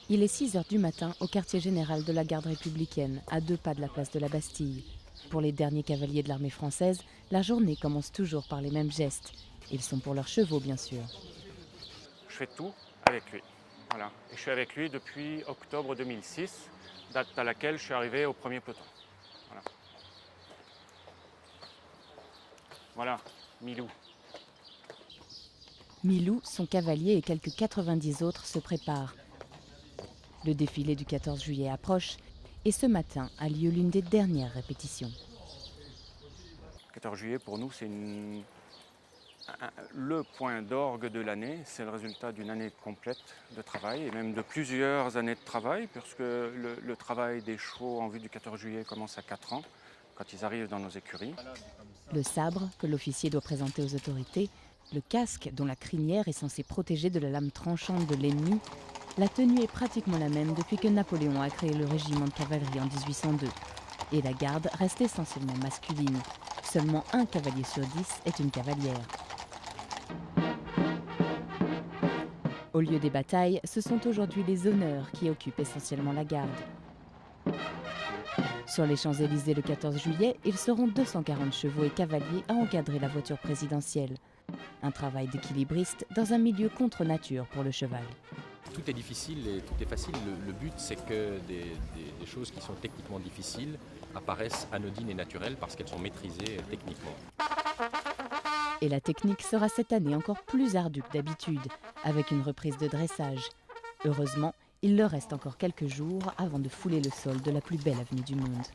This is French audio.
Il est 6 heures du matin au quartier général de la garde républicaine, à 2 pas de la place de la Bastille. Pour les derniers cavaliers de l'armée française, la journée commence toujours par les mêmes gestes. Ils sont pour leurs chevaux, bien sûr. Je fais tout avec lui. Voilà. Et je suis avec lui depuis octobre 2006, date à laquelle je suis arrivé au premier peloton. Voilà, voilà, Milou. Milou, son cavalier et quelques 90 autres se préparent. Le défilé du 14 juillet approche et ce matin a lieu l'une des dernières répétitions. Le 14 juillet, pour nous, c'est le point d'orgue de l'année. C'est le résultat d'une année complète de travail et même de plusieurs années de travail, puisque le travail des chevaux en vue du 14 juillet commence à 4 ans, quand ils arrivent dans nos écuries. Le sabre que l'officier doit présenter aux autorités, le casque dont la crinière est censée protéger de la lame tranchante de l'ennemi, la tenue est pratiquement la même depuis que Napoléon a créé le régiment de cavalerie en 1802. Et la garde reste essentiellement masculine. Seulement un cavalier sur 10 est une cavalière. Au lieu des batailles, ce sont aujourd'hui les honneurs qui occupent essentiellement la garde. Sur les Champs-Élysées le 14 juillet, ils seront 240 chevaux et cavaliers à encadrer la voiture présidentielle. Un travail d'équilibriste dans un milieu contre nature pour le cheval. Tout est difficile et tout est facile. Le but, c'est que des choses qui sont techniquement difficiles apparaissent anodines et naturelles parce qu'elles sont maîtrisées techniquement. Et la technique sera cette année encore plus ardue que d'habitude, avec une reprise de dressage. Heureusement, il leur reste encore quelques jours avant de fouler le sol de la plus belle avenue du monde.